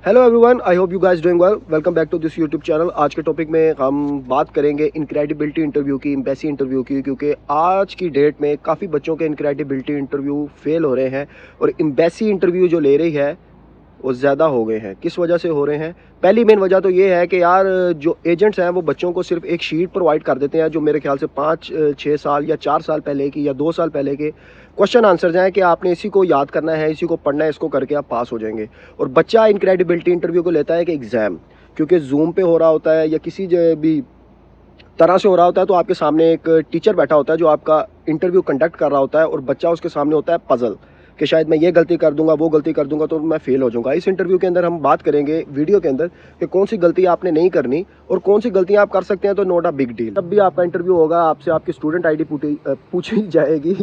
Hello everyone, I hope you guys doing well. Welcome back to this YouTube channel. आज के topic में हम बात करेंगे इनक्रेडिबिलिटी इंटरव्यू की, एम्बेसी इंटरव्यू की, क्योंकि आज की डेट में काफ़ी बच्चों के इनक्रेडिबिलिटी इंटरव्यू फेल हो रहे हैं और एम्बेसी इंटरव्यू जो ले रही है वो ज़्यादा हो गए हैं। किस वजह से हो रहे हैं? पहली मेन वजह तो ये है कि यार जो एजेंट्स हैं वो बच्चों को सिर्फ एक शीट प्रोवाइड कर देते हैं जो मेरे ख्याल से 5-6 साल या 4 साल पहले की या 2 साल पहले के क्वेश्चन आंसर हैं कि आपने इसी को याद करना है, इसी को पढ़ना है, इसको करके आप पास हो जाएंगे। और बच्चा इनक्रेडिबिलिटी इंटरव्यू को लेता है कि एग्ज़ाम, क्योंकि जूम पे हो रहा होता है या किसी भी तरह से हो रहा होता है, तो आपके सामने एक टीचर बैठा होता है जो आपका इंटरव्यू कंडक्ट कर रहा होता है और बच्चा उसके सामने होता है पजल कि शायद मैं ये गलती कर दूंगा, वो गलती कर दूंगा तो मैं फेल हो जाऊंगा। इस इंटरव्यू के अंदर हम बात करेंगे वीडियो के अंदर कि कौन सी गलती आपने नहीं करनी और कौन सी गलतियां आप कर सकते हैं, तो नॉट अ बिग डील। जब भी आपका इंटरव्यू होगा आपसे आपकी स्टूडेंट आईडी पूछी जाएगी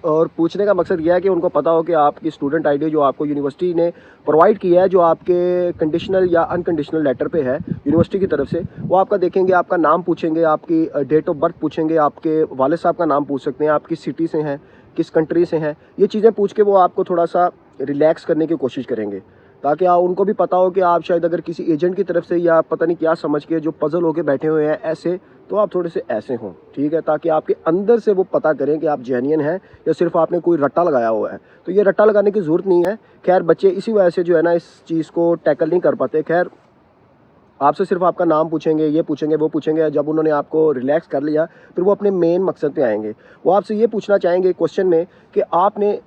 और पूछने का मकसद यह है कि उनको पता हो कि आपकी स्टूडेंट आईडी जो आपको यूनिवर्सिटी ने प्रोवाइड किया है, जो आपके कंडीशनल या अनकंडीशनल लेटर पे है यूनिवर्सिटी की तरफ से, वो आपका देखेंगे, आपका नाम पूछेंगे, आपकी डेट ऑफ बर्थ पूछेंगे, आपके वालिद साहब का नाम पूछ सकते हैं, आप किस सिटी से हैं, किस कंट्री से हैं। ये चीज़ें पूछ के वो आपको थोड़ा सा रिलैक्स करने की कोशिश करेंगे, ताकि उनको भी पता हो कि आप शायद अगर किसी एजेंट की तरफ से या पता नहीं क्या समझ के जो पजल होके बैठे हुए हैं ऐसे, तो आप थोड़े से ऐसे हों, ठीक है, ताकि आपके अंदर से वो पता करें कि आप जेन्युइन हैं या सिर्फ आपने कोई रट्टा लगाया हुआ है। तो ये रट्टा लगाने की ज़रूरत नहीं है। खैर, बच्चे इसी वजह से जो है ना इस चीज़ को टैकल नहीं कर पाते। खैर, आपसे सिर्फ आपका नाम पूछेंगे, ये पूछेंगे, वो पूछेंगे। जब उन्होंने आपको रिलैक्स कर लिया फिर वो अपने मेन मकसद पे आएंगे। वो आपसे ये पूछना चाहेंगे क्वेश्चन में कि आपने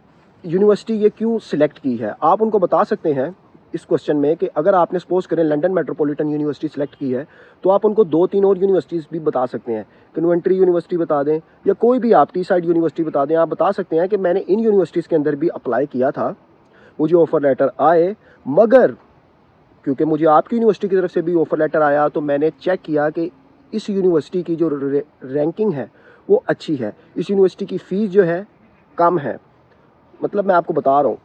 यूनिवर्सिटी ये क्यों सिलेक्ट की है। आप उनको बता सकते हैं इस क्वेश्चन में कि अगर आपने सपोज करें लंदन मेट्रोपॉलिटन यूनिवर्सिटी सेलेक्ट की है, तो आप उनको 2-3 और यूनिवर्सिटीज़ भी बता सकते हैं। कन्वेंट्री यूनिवर्सिटी बता दें या कोई भी आप टी साइड यूनिवर्सिटी बता दें। आप बता सकते हैं कि मैंने इन यूनिवर्सिटीज़ के अंदर भी अप्लाई किया था, मुझे ऑफ़र लेटर आए, मगर क्योंकि मुझे आपकी यूनिवर्सिटी की तरफ से भी ऑफ़र लेटर आया तो मैंने चेक किया कि इस यूनिवर्सिटी की जो रैंकिंग है वो अच्छी है, इस यूनिवर्सिटी की फ़ीस जो है कम है, मतलब मैं आपको बता रहा हूँ,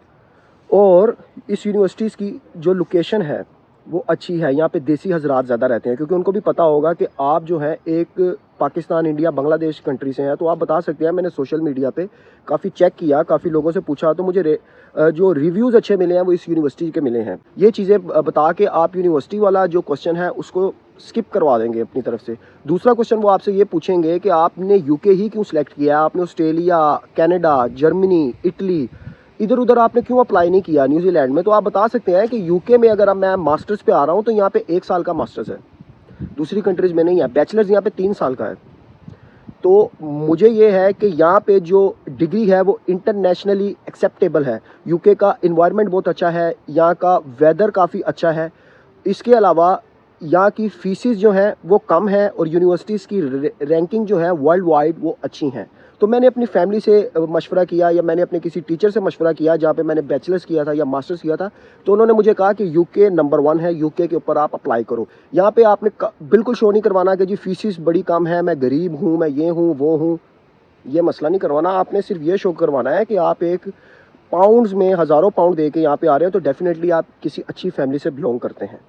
और इस यूनिवर्सिटीज़ की जो लोकेशन है वो अच्छी है। यहाँ पे देसी हजरात ज़्यादा रहते हैं, क्योंकि उनको भी पता होगा कि आप जो है एक पाकिस्तान, इंडिया, बांग्लादेश कंट्री से हैं। तो आप बता सकते हैं मैंने सोशल मीडिया पे काफ़ी चेक किया, काफ़ी लोगों से पूछा, तो मुझे जो रिव्यूज़ अच्छे मिले हैं वो इस यूनिवर्सिटी के मिले हैं। ये चीज़ें बता के आप यूनिवर्सिटी वाला जो क्वेश्चन है उसको स्किप करवा देंगे अपनी तरफ से। दूसरा क्वेश्चन वो आपसे ये पूछेंगे कि आपने यूके ही क्यों सिलेक्ट किया, आपने ऑस्ट्रेलिया, कनाडा, जर्मनी, इटली, इधर उधर आपने क्यों अप्लाई नहीं किया, न्यूजीलैंड में। तो आप बता सकते हैं कि यूके में अगर मैं मास्टर्स पे आ रहा हूँ तो यहाँ पे 1 साल का मास्टर्स है, दूसरी कंट्रीज़ में नहीं है। बैचलर्स यहाँ पे 3 साल का है। तो मुझे ये है कि यहाँ पे जो डिग्री है वो इंटरनेशनली एक्सेप्टेबल है। यूके का इन्वायरमेंट बहुत अच्छा है, यहाँ का वेदर काफ़ी अच्छा है। इसके अलावा यहाँ की फ़ीसिस जो हैं वो कम है और यूनिवर्सिटीज़ की रैंकिंग जो है वर्ल्ड वाइड वो अच्छी हैं। तो मैंने अपनी फैमिली से मशवरा किया या मैंने अपने किसी टीचर से मशवरा किया जहाँ पे मैंने बैचलर्स किया था या मास्टर्स किया था, तो उन्होंने मुझे कहा कि यूके नंबर 1 है, यूके के ऊपर आप अप्लाई करो। यहाँ पे आपने बिल्कुल शो नहीं करवाना कि जी फीसिस बड़ी कम है, मैं गरीब हूँ, मैं ये हूँ, वो हूँ, ये मसला नहीं करवाना। आपने सिर्फ ये शो करवाना है कि आप एक पाउंड्स में हज़ारों पाउंड दे के यहाँ पे आ रहे हो, तो डेफिनेटली आप किसी अच्छी फैमिली से बिलोंग करते हैं,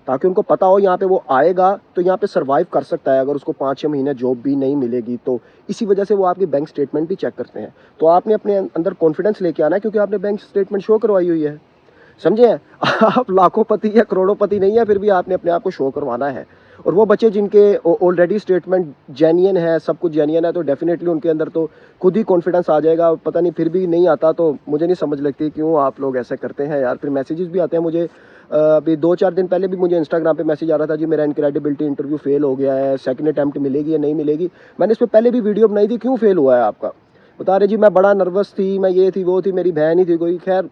ताकि उनको पता हो यहाँ पे वो आएगा तो यहाँ पे सरवाइव कर सकता है अगर उसको 5-6 महीने जॉब भी नहीं मिलेगी। तो इसी वजह से वो आपकी बैंक स्टेटमेंट भी चेक करते हैं। तो आपने अपने अंदर कॉन्फिडेंस लेके आना है, क्योंकि आपने बैंक स्टेटमेंट शो करवाई हुई है, समझे हैं? आप लाखोंपति या करोड़ोंपति नहीं है, फिर भी आपने अपने आप को शो करवाना है। और वो बच्चे जिनके ऑलरेडी स्टेटमेंट जेन्युइन है, सब कुछ जेन्युइन है, तो डेफिनेटली उनके अंदर तो खुद ही कॉन्फिडेंस आ जाएगा। पता नहीं फिर भी नहीं आता, तो मुझे नहीं समझ लगती क्यों आप लोग ऐसा करते हैं यार। फिर मैसेजेस भी आते हैं मुझे, अभी 2-4 दिन पहले भी मुझे इंस्टाग्राम पे मैसेज आ रहा था, जी मेरा इनक्रेडिबिलिटी इंटरव्यू फेल हो गया है, सेकंड अटैम्प्ट मिलेगी या नहीं मिलेगी। मैंने इस पर पहले भी वीडियो बनाई थी, क्यों फेल हुआ है आपका, बता रहे जी मैं बड़ा नर्वस थी, मैं ये थी, वो थी, मेरी बहन ही थी कोई। खैर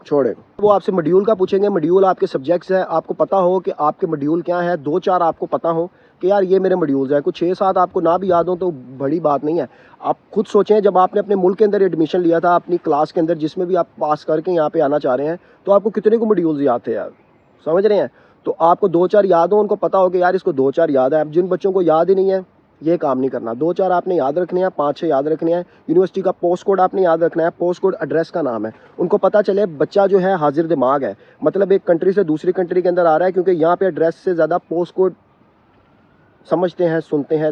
छोड़े, वो आपसे मॉड्यूल का पूछेंगे, मॉड्यूल आपके सब्जेक्ट्स हैं, आपको पता हो कि आपके मॉड्यूल क्या है। 2-4 आपको पता हो कि यार ये मेरे मॉड्यूल्स हैं। कुछ 6-7 आपको ना भी याद हो तो बड़ी बात नहीं है। आप खुद सोचें, जब आपने अपने मुल्क के अंदर एडमिशन लिया था अपनी क्लास के अंदर, जिसमें भी आप पास करके यहाँ पे आना चाह रहे हैं, तो आपको कितने को मॉड्यूल्स याद थे यार, समझ रहे हैं? तो आपको 2-4 याद हो, उनको पता हो कि यार इसको 2-4 याद है। अब जिन बच्चों को याद ही नहीं है, ये काम नहीं करना। 2-4 आपने याद रखने हैं, 5-6 याद रखने हैं। यूनिवर्सिटी का पोस्ट कोड आपने याद रखना है, पोस्ट कोड एड्रेस का नाम है। उनको पता चले बच्चा जो है हाजिर दिमाग है, मतलब एक कंट्री से दूसरी कंट्री के अंदर आ रहा है, क्योंकि यहाँ पे एड्रेस से ज़्यादा पोस्ट कोड समझते हैं, सुनते हैं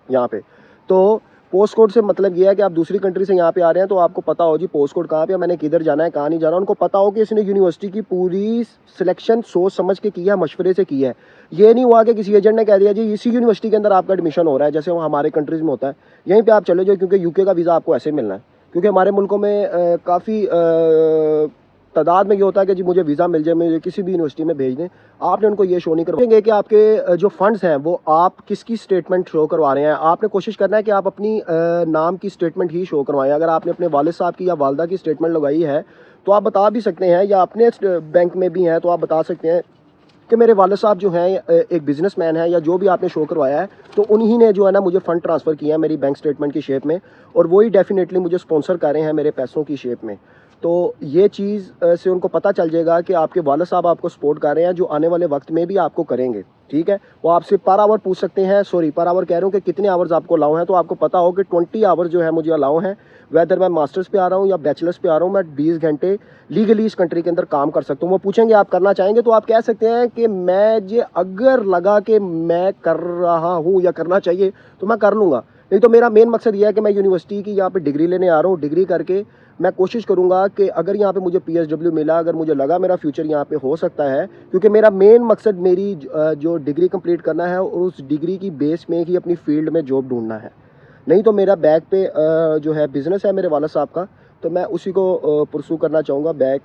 यहाँ पे। तो पोस्ट कोड से मतलब ये है कि आप दूसरी कंट्री से यहाँ पे आ रहे हैं तो आपको पता हो जी पोस्ट कोड कहाँ पे है, मैंने किधर जाना है, कहाँ नहीं जाना। उनको पता हो कि इसने यूनिवर्सिटी की पूरी सिलेक्शन सोच समझ के की है, मशवरे से की है। ये नहीं हुआ कि किसी एजेंट ने कह दिया जी इसी यूनिवर्सिटी के अंदर आपका एडमिशन हो रहा है, जैसे वो हमारे कंट्रीज़ में होता है, यहीं पर आप चले जाओ, क्योंकि यूके का वीज़ा आपको ऐसे मिलना है। क्योंकि हमारे मुल्कों में काफ़ी तादाद में ये होता है कि जी मुझे वीज़ा मिल जाए, मुझे किसी भी यूनिवर्सिटी में भेज दें। आपने उनको ये शो नहीं करवाएंगे कि आपके जो फंड्स हैं वो आप किसकी स्टेटमेंट शो करवा रहे हैं। आपने कोशिश करना है कि आप अपनी नाम की स्टेटमेंट ही शो करवाएं। अगर आपने अपने वालिद साहब की या वालदा की स्टेटमेंट लगाई है तो आप बता भी सकते हैं, या अपने बैंक में भी हैं तो आप बता सकते हैं कि मेरे वालिद साहब जो हैं एक बिजनेसमैन है, या जो भी आपने शो करवाया है तो उन्हीं ने जो है ना मुझे फ़ंड ट्रांसफ़र किया है मेरी बैंक स्टेटमेंट की शेप में, और वही डेफिनेटली मुझे स्पॉन्सर कर रहे हैं मेरे पैसों की शेप में। तो ये चीज़ से उनको पता चल जाएगा कि आपके वालिद साहब आपको सपोर्ट कर रहे हैं, जो आने वाले वक्त में भी आपको करेंगे। ठीक है, वो आपसे पर आवर पूछ सकते हैं, सॉरी पर आवर कह रहा हूँ कि कितने आवर्स आपको अलाउ हैं, तो आपको पता हो कि 20 आवर्स जो है मुझे अलाउ हैं। वेदर मैं मास्टर्स पे आ रहा हूँ या बैचलर्स पे आ रहा हूँ, मैं 20 घंटे लीगली इस कंट्री के अंदर काम कर सकता हूँ। वो पूछेंगे आप करना चाहेंगे, तो आप कह सकते हैं कि मैं ये अगर लगा कि मैं कर रहा हूँ या करना चाहिए तो मैं कर लूँगा। नहीं तो मेरा मेन मकसद ये है कि मैं यूनिवर्सिटी की यहाँ पे डिग्री लेने आ रहा हूँ। डिग्री करके मैं कोशिश करूँगा कि अगर यहाँ पे मुझे PSW मिला, अगर मुझे लगा मेरा फ्यूचर यहाँ पे हो सकता है, क्योंकि मेरा मेन मकसद मेरी जो डिग्री कंप्लीट करना है और उस डिग्री की बेस में ही अपनी फील्ड में जॉब ढूंढना है। नहीं तो मेरा बैक पे जो है बिज़नेस है मेरे वाला साहब का, तो मैं उसी को परसू करना चाहूँगा, बैक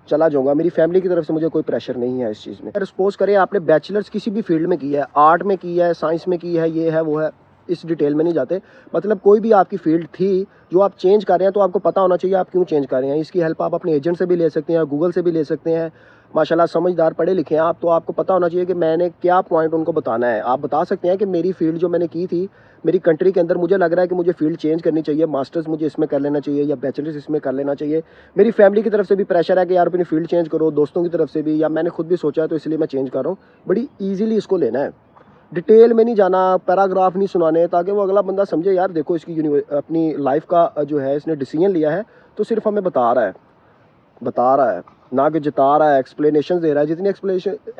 चला जाऊँगा। मेरी फैमिली की तरफ से मुझे कोई प्रेशर नहीं है इस चीज़ में। अगर सपोज करें आपने बैचलर्स किसी भी फील्ड में की है, आर्ट में की है, साइंस में की है, ये है वो है, इस डिटेल में नहीं जाते, मतलब कोई भी आपकी फील्ड थी जो आप चेंज कर रहे हैं तो आपको पता होना चाहिए आप क्यों चेंज कर रहे हैं। इसकी हेल्प आप अपने एजेंट से भी ले सकते हैं, गूगल से भी ले सकते हैं। माशाल्लाह समझदार पढ़े लिखे हैं आप, तो आपको पता होना चाहिए कि मैंने क्या पॉइंट उनको बताना है। आप बता सकते हैं कि मेरी फील्ड जो मैंने की थी मेरी कंट्री के अंदर, मुझे लग रहा है कि मुझे फील्ड चेंज करनी चाहिए, मास्टर्स मुझे इसमें कर लेना चाहिए या बैचलर्स इसमें कर लेना चाहिए। मेरी फैमिली की तरफ से भी प्रेशर है कि यार अपनी फील्ड चेंज करो, दोस्तों की तरफ से भी, या मैंने खुद भी सोचा है तो इसलिए मैं चेंज कर रहा हूँ। बड़ी ईजिली इसको लेना है, डिटेल में नहीं जाना, पैराग्राफ नहीं सुनाने, ताकि वो अगला बंदा समझे यार देखो इसकी अपनी लाइफ का जो है इसने डिसीजन लिया है तो सिर्फ हमें बता रहा है ना कि जता रहा है, एक्सप्लेनेशन दे रहा है। जितनी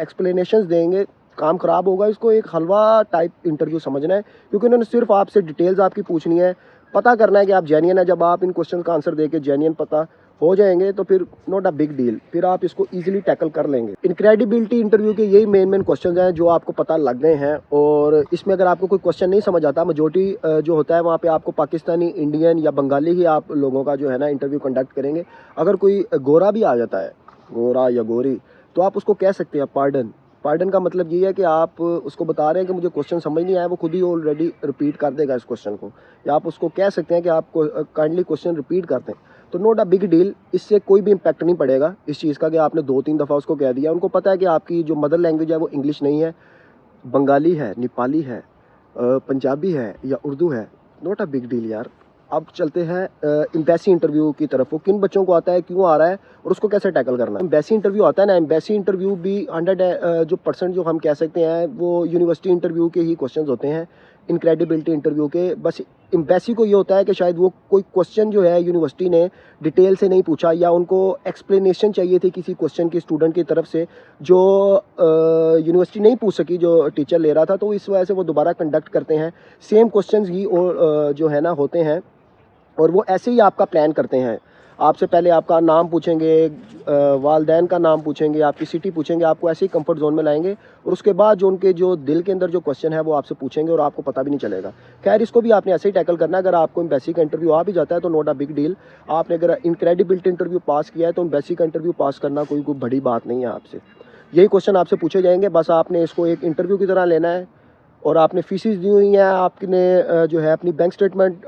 एक्सप्लेनेशन देंगे काम ख़राब होगा। इसको एक हलवा टाइप इंटरव्यू समझना है, क्योंकि उन्होंने सिर्फ आपसे डिटेल्स आपकी पूछनी है, पता करना है कि आप जेन्युइन है। जब आप इन क्वेश्चन का आंसर दे के जेन्युइन पता हो जाएंगे तो फिर नॉट अ बिग डील, फिर आप इसको इजीली टैकल कर लेंगे। इनक्रेडिबिलिटी इंटरव्यू के यही मेन क्वेश्चंस हैं जो आपको पता लग गए हैं, और इसमें अगर आपको कोई क्वेश्चन नहीं समझ आता, मेजॉरिटी जो होता है वहाँ पे आपको पाकिस्तानी, इंडियन या बंगाली ही आप लोगों का जो है ना इंटरव्यू कंडक्ट करेंगे। अगर कोई गोरा भी आ जाता है, गोरा या गोरी, तो आप उसको कह सकते हैं पार्डन का मतलब ये है कि आप उसको बता रहे हैं कि मुझे क्वेश्चन समझ नहीं आया, वो खुद ही ऑलरेडी रिपीट कर देगा इस क्वेश्चन को, या आप उसको कह सकते हैं कि आप काइंडली क्वेश्चन रिपीट कर दें। तो नॉट अ बिग डील, इससे कोई भी इम्पैक्ट नहीं पड़ेगा इस चीज़ का कि आपने 2-3 दफ़ा उसको कह दिया। उनको पता है कि आपकी जो मदर लैंग्वेज है वो इंग्लिश नहीं है, बंगाली है, नेपाली है, पंजाबी है या उर्दू है। नॉट अ बिग डील यार। अब चलते हैं एम्बेसी इंटरव्यू की तरफ। वो किन बच्चों को आता है, क्यों आ रहा है और उसको कैसे टैकल करना है। एम्बेसी इंटरव्यू आता है ना, एम्बेसी इंटरव्यू भी 100 जो परसेंट जो हम कह सकते हैं वो यूनिवर्सिटी इंटरव्यू के ही क्वेश्चंस होते हैं, इनक्रेडिबिलिटी इंटरव्यू के। बस एम्बेसी को ये होता है कि शायद वो कोई क्वेश्चन जो है यूनिवर्सिटी ने डिटेल से नहीं पूछा, या उनको एक्सप्लेनेशन चाहिए थी किसी क्वेश्चन की स्टूडेंट की तरफ से जो यूनिवर्सिटी नहीं पूछ सकी, जो टीचर ले रहा था, तो इस वजह से वो दोबारा कंडक्ट करते हैं। सेम क्वेश्चन ही और जो है ना होते हैं, और वो ऐसे ही आपका प्लान करते हैं। आपसे पहले आपका नाम पूछेंगे, वालदैन का नाम पूछेंगे, आपकी सिटी पूछेंगे, आपको ऐसे ही कंफर्ट जोन में लाएंगे, और उसके बाद जो उनके जो दिल के अंदर जो क्वेश्चन है वो आपसे पूछेंगे और आपको पता भी नहीं चलेगा। खैर, इसको भी आपने ऐसे ही टैकल करना है। अगर आपको एम्बेसी का इंटरव्यू आ भी जाता है तो नॉट अ बिग डील। आपने अगर इनक्रेडिबिलिटी इंटरव्यू पास किया है तो एम्बेसी का इंटरव्यू पास करना कोई बड़ी बात नहीं है आपसे। यही क्वेश्चन आपसे पूछे जाएंगे, बस आपने इसको एक इंटरव्यू की तरह लेना है। और आपने फीसिस दी हुई हैं, आपने जो है अपनी बैंक स्टेटमेंट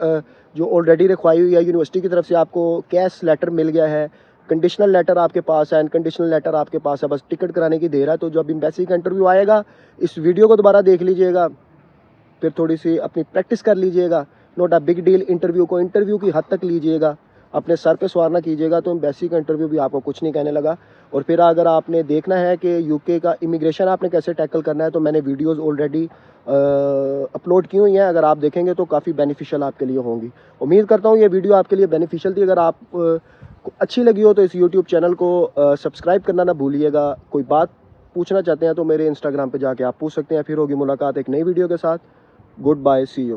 जो ऑलरेडी रखवाई हुई है यूनिवर्सिटी की तरफ से, आपको कैश लेटर मिल गया है, कंडीशनल लेटर आपके पास है, अनकंडीशनल लेटर आपके पास है, बस टिकट कराने की देर है। तो जब एम्बेसी का इंटरव्यू आएगा, इस वीडियो को दोबारा देख लीजिएगा, फिर थोड़ी सी अपनी प्रैक्टिस कर लीजिएगा। Not a big deal. Interview को इंटरव्यू की हद तक लीजिएगा, अपने सर पे सवार ना कीजिएगा। तो एम्बेसी का इंटरव्यू भी आपको कुछ नहीं कहने लगा। और फिर अगर आपने देखना है कि यूके का इमिग्रेशन आपने कैसे टैकल करना है, तो मैंने वीडियोस ऑलरेडी अपलोड की हुई हैं। अगर आप देखेंगे तो काफ़ी बेनिफिशियल आपके लिए होंगी। उम्मीद करता हूँ ये वीडियो आपके लिए बेनिफिशियल थी। अगर आप को अच्छी लगी हो तो इस यूट्यूब चैनल को सब्सक्राइब करना ना भूलिएगा। कोई बात पूछना चाहते हैं तो मेरे इंस्टाग्राम पे जाके आप पूछ सकते हैं। फिर होगी मुलाकात एक नई वीडियो के साथ। Good bye, see you.